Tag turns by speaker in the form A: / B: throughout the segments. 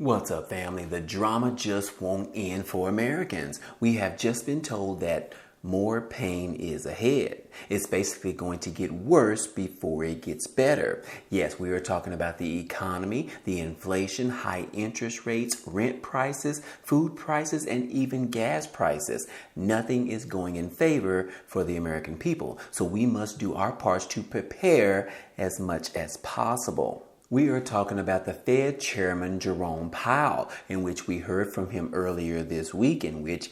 A: What's up, family? The drama just won't end for Americans. We have just been told that more pain is ahead. It's basically going to get worse before it gets better. Yes, we are talking about the economy, the inflation, high interest rates, rent prices, food prices, and even gas prices. Nothing is going in favor for the American people. So we must do our parts to prepare as much as possible. We are talking about the Fed Chairman Jerome Powell, in which we heard from him earlier this week, in which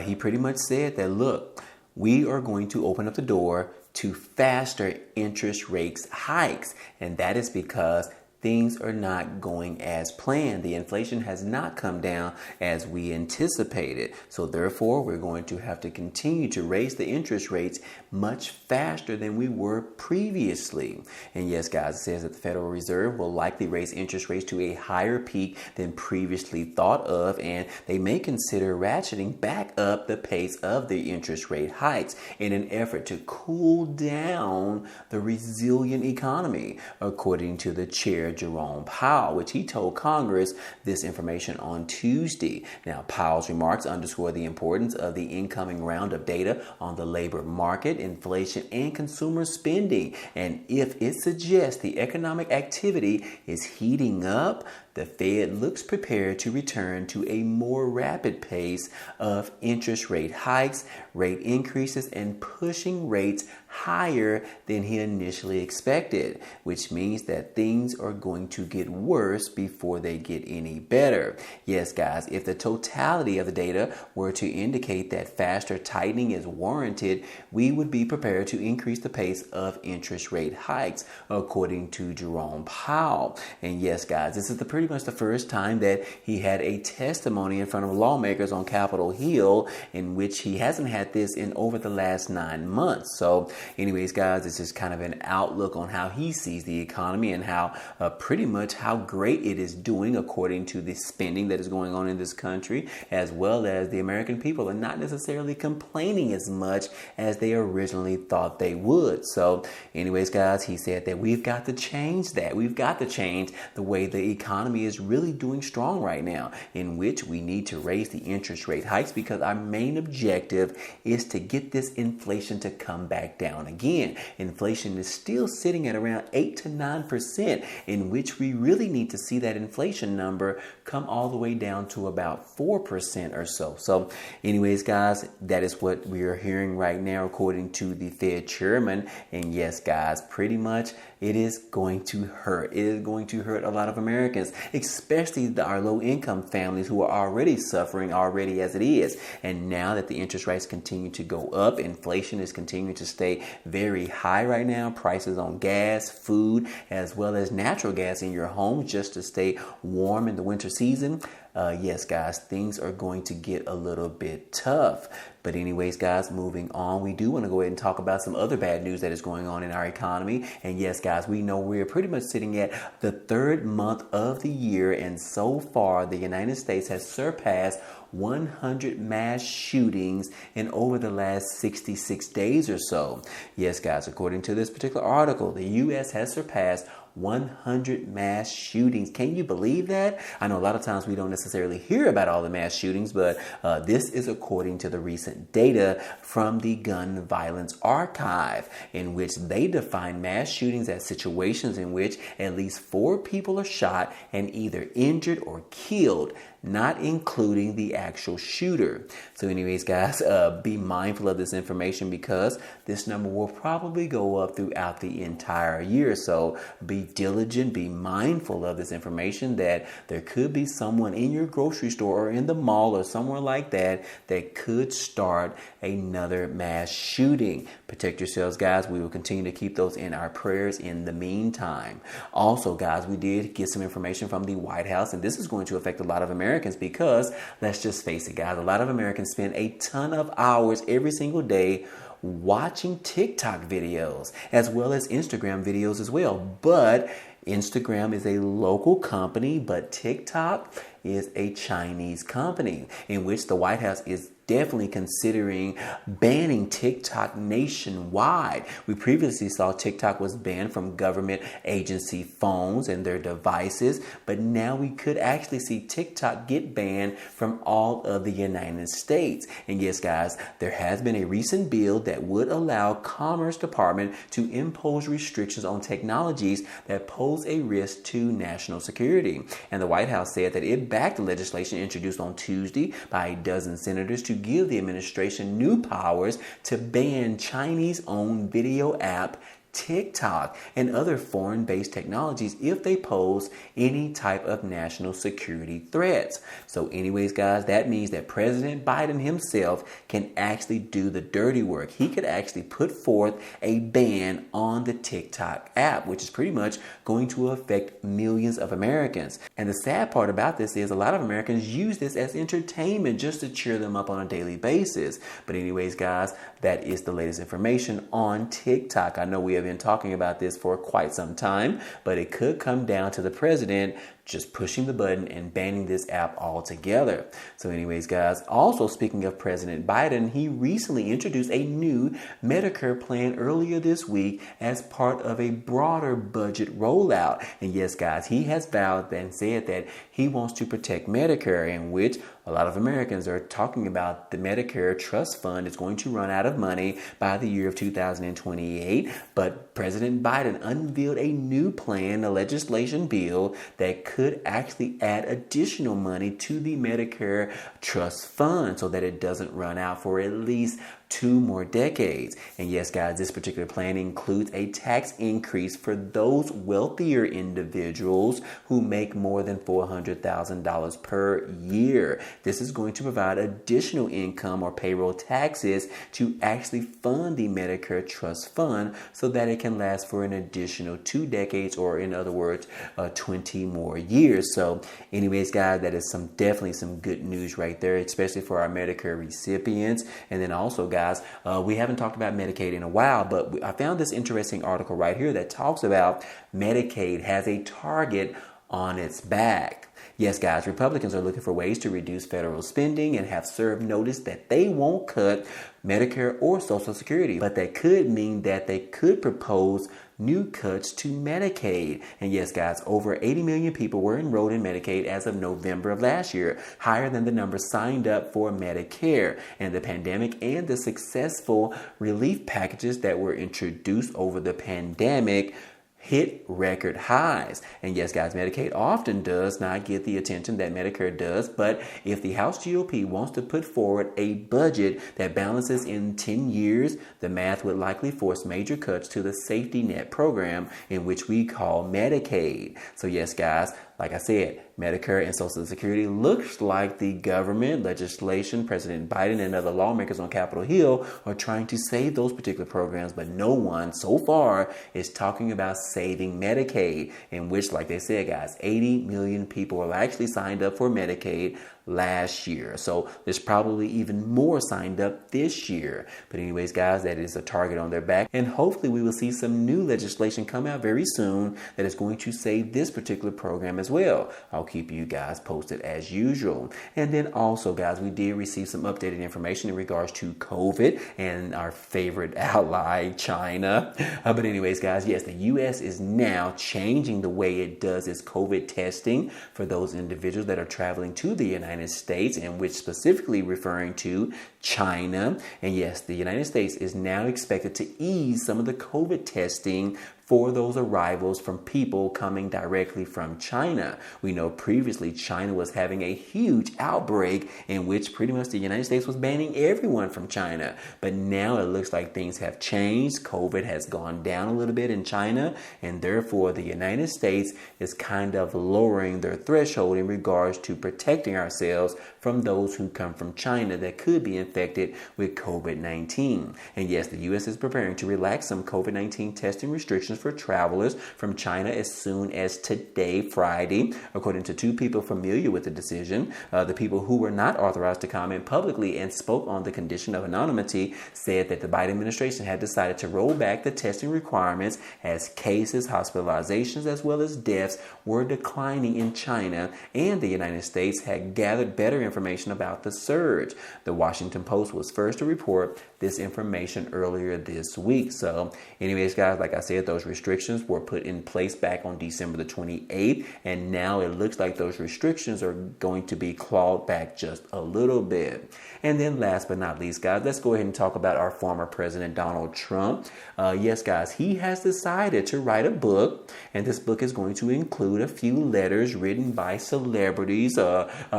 A: he pretty much said that, look, we are going to open up the door to faster interest rates hikes. And that is because things are not going as planned. The inflation has not come down as we anticipated. So therefore, we're going to have to continue to raise the interest rates much faster than we were previously. And yes, guys, it says that the Federal Reserve will likely raise interest rates to a higher peak than previously thought of, and they may consider ratcheting back up the pace of the interest rate hikes in an effort to cool down the resilient economy, according to the chair, Jerome Powell, which he told Congress this information on Tuesday. Now, Powell's remarks underscore the importance of the incoming round of data on the labor market, inflation, and consumer spending. And if it suggests the economic activity is heating up, the Fed looks prepared to return to a more rapid pace of interest rate hikes, rate increases, and pushing rates higher than he initially expected, which means that things are going to get worse before they get any better. Yes, guys, if the totality of the data were to indicate that faster tightening is warranted, we would be prepared to increase the pace of interest rate hikes, according to Jerome Powell. And yes, guys, this is pretty much the first time that he had a testimony in front of lawmakers on Capitol Hill, in which he hasn't had this in over the last 9 months. So anyways, guys, this is kind of an outlook on how he sees the economy and how pretty much how great it is doing according to the spending that is going on in this country, as well as the American people are not necessarily complaining as much as they originally thought they would. So anyways, guys, he said that we've got to change that. We've got to change the way the economy is really doing strong right now, in which we need to raise the interest rate hikes because our main objective is to get this inflation to come back down again. Inflation is still sitting at around 8 to 9%, in which we really need to see that inflation number come all the way down to about 4% or so. So anyways, guys, that is what we are hearing right now, according to the Fed chairman. And yes, guys, pretty much it is going to hurt. It is going to hurt a lot of Americans, especially our low-income families who are already suffering already as it is. And now that the interest rates continue to go up, inflation is continuing to stay very high right now. Prices on gas, food, as well as natural gas in your home just to stay warm in the winter season. Yes, guys, things are going to get a little bit tough. But anyways, guys, moving on, we do want to go ahead and talk about some other bad news that is going on in our economy. And yes, guys, we know we're pretty much sitting at the third month of the year. And so far, the United States has surpassed 100 mass shootings in over the last 66 days or so. Yes, guys, according to this particular article, the U.S. has surpassed 100 mass shootings. Can you believe that? I know a lot of times we don't necessarily hear about all the mass shootings, but this is according to the recent data from the Gun Violence Archive, in which they define mass shootings as situations in which at least 4 people are shot and either injured or killed, not including the actual shooter. So anyways, guys, be mindful of this information because this number will probably go up throughout the entire year. So be diligent, be mindful of this information, that there could be someone in your grocery store or in the mall or somewhere like that that could start another mass shooting. Protect yourselves, guys. We will continue to keep those in our prayers in the meantime. Also, guys, we did get some information from the White House, and this is going to affect a lot of Americans because, let's just face it, guys, a lot of Americans spend a ton of hours every single day watching TikTok videos as well as Instagram videos as well. But Instagram is a local company, but TikTok is a Chinese company, in which the White House is definitely considering banning TikTok nationwide. We previously saw TikTok was banned from government agency phones and their devices, but now we could actually see TikTok get banned from all of the United States. And yes, guys, there has been a recent bill that would allow Commerce Department to impose restrictions on technologies that pose a risk to national security. And the White House said that it backed the legislation introduced on Tuesday by a dozen senators to give the administration new powers to ban Chinese-owned video app TikTok and other foreign-based technologies if they pose any type of national security threats. So anyways, guys, that means that President Biden himself can actually do the dirty work. He could actually put forth a ban on the TikTok app, which is pretty much going to affect millions of Americans. And the sad part about this is a lot of Americans use this as entertainment just to cheer them up on a daily basis. But anyways, guys, that is the latest information on TikTok. I know we have been talking about this for quite some time, but it could come down to the president just pushing the button and banning this app altogether. So anyways, guys, also speaking of President Biden, he recently introduced a new Medicare plan earlier this week as part of a broader budget rollout. And yes, guys, he has vowed and said that he wants to protect Medicare, in which a lot of Americans are talking about the Medicare trust fund is going to run out of money by the year of 2028. But President Biden unveiled a new plan, a legislation bill that could actually add additional money to the Medicare trust fund so that it doesn't run out for at least 2 more decades. And yes, guys, this particular plan includes a tax increase for those wealthier individuals who make more than $400,000 per year. This is going to provide additional income or payroll taxes to actually fund the Medicare trust fund so that it can last for an additional 2 decades, or in other words, 20 more years. So anyways, guys, that is definitely some good news right there, especially for our Medicare recipients. And then also, guys, we haven't talked about Medicaid in a while, but I found this interesting article right here that talks about Medicaid has a target on its back. Yes, guys, Republicans are looking for ways to reduce federal spending and have served notice that they won't cut Medicare or Social Security, but that could mean that they could propose new cuts to Medicaid. And yes, guys, over 80 million people were enrolled in Medicaid as of November of last year, higher than the number signed up for Medicare. And the pandemic and the successful relief packages that were introduced over the pandemic hit record highs. And yes, guys, Medicaid often does not get the attention that Medicare does, but if the House GOP wants to put forward a budget that balances in 10 years, the math would likely force major cuts to the safety net program, in which we call Medicaid. So yes, guys, like I said, Medicare and Social Security looks like the government, legislation, President Biden and other lawmakers on Capitol Hill are trying to save those particular programs, but no one so far is talking about saving Medicaid, in which, like they said, guys, 80 million people have actually signed up for Medicaid last year. So there's probably even more signed up this year. But anyways, guys, that is a target on their back. And hopefully we will see some new legislation come out very soon that is going to save this particular program as well. I'll keep you guys posted as usual. And then also, guys, we did receive some updated information in regards to COVID and our favorite ally, China. But anyways, guys, yes, the U.S. is now changing the way it does its COVID testing for those individuals that are traveling to the United States, and which specifically referring to China. And yes, the United States is now expected to ease some of the COVID testing for those arrivals from people coming directly from China. We know previously China was having a huge outbreak in which pretty much the United States was banning everyone from China. But now it looks like things have changed. COVID has gone down a little bit in China, and therefore the United States is kind of lowering their threshold in regards to protecting ourselves from those who come from China that could be infected with COVID-19. And yes, the U.S. is preparing to relax some COVID-19 testing restrictions restrictions for travelers from China as soon as today, Friday, according to two people familiar with the decision. The people who were not authorized to comment publicly and spoke on the condition of anonymity said that the Biden administration had decided to roll back the testing requirements as cases, hospitalizations, as well as deaths were declining in China, and the United States had gathered better information about the surge. The Washington Post was first to report this information earlier this week. So anyways, guys, like I said, those restrictions were put in place back on December the 28th, and now it looks like those restrictions are going to be clawed back just a little bit. And then last but not least, guys, let's go ahead and talk about our former president, Donald Trump. Yes, guys, he has decided to write a book, and this book is going to include a few letters written by celebrities,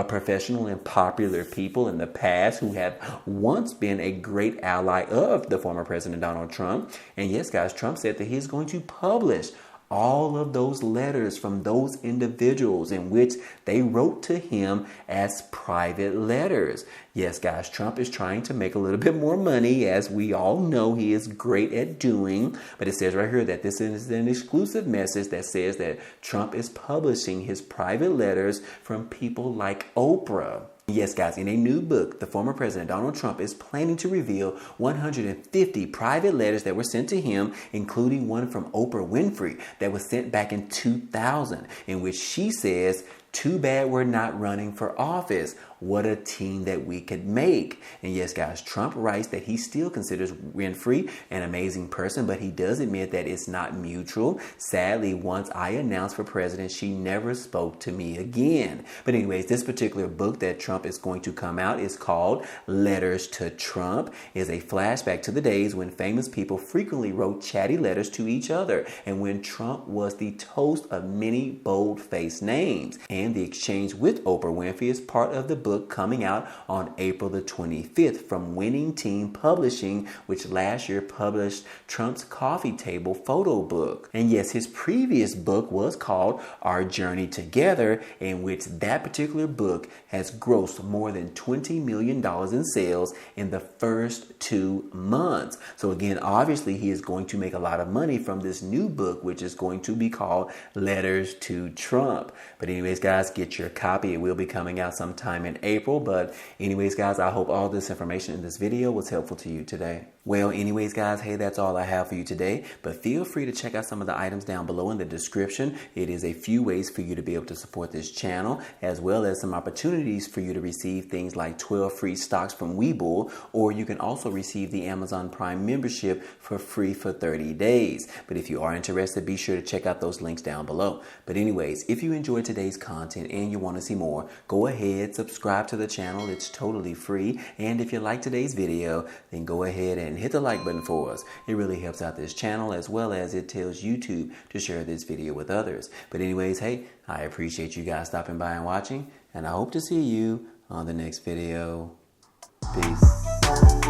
A: professional and popular people in the past who have once been a great ally of the former president, Donald Trump. And yes, guys, Trump said that he's going to publish all of those letters from those individuals in which they wrote to him as private letters. Yes, guys, Trump is trying to make a little bit more money, as we all know he is great at doing. But it says right here that this is an exclusive message that says that Trump is publishing his private letters from people like Oprah. Yes, guys, in a new book, the former president, Donald Trump, is planning to reveal 150 private letters that were sent to him, including one from Oprah Winfrey that was sent back in 2000, in which she says, "Too bad we're not running for office. What a team that we could make." And yes, guys, Trump writes that he still considers Winfrey an amazing person, but he does admit that it's not mutual. "Sadly, once I announced for president, she never spoke to me again." But anyways, this particular book that Trump is going to come out is called Letters to Trump. It's a flashback to the days when famous people frequently wrote chatty letters to each other, and when Trump was the toast of many bold-faced names. And the exchange with Oprah Winfrey is part of the book coming out on April the 25th from Winning Team Publishing, which last year published Trump's coffee table photo book. And yes, his previous book was called Our Journey Together, in which that particular book has grossed more than $20 million in sales in the first 2 months. So again, obviously he is going to make a lot of money from this new book, which is going to be called Letters to Trump. But anyways, guys, get your copy. It will be coming out sometime in April. But anyways, guys, I hope all this information in this video was helpful to you today. Well, anyways, guys, hey, that's all I have for you today. But feel free to check out some of the items down below in the description. It is a few ways for you to be able to support this channel, as well as some opportunities for you to receive things like 12 free stocks from Webull, or you can also receive the Amazon Prime membership for free for 30 days. But if you are interested, be sure to check out those links down below. But anyways, if you enjoyed today's content and you want to see more, go ahead, subscribe to the channel. It's totally free. And if you like today's video, then go ahead and hit the like button for us. It really helps out this channel, as well as it tells YouTube to share this video with others. But anyways, hey, I appreciate you guys stopping by and watching, and I hope to see you on the next video. Peace.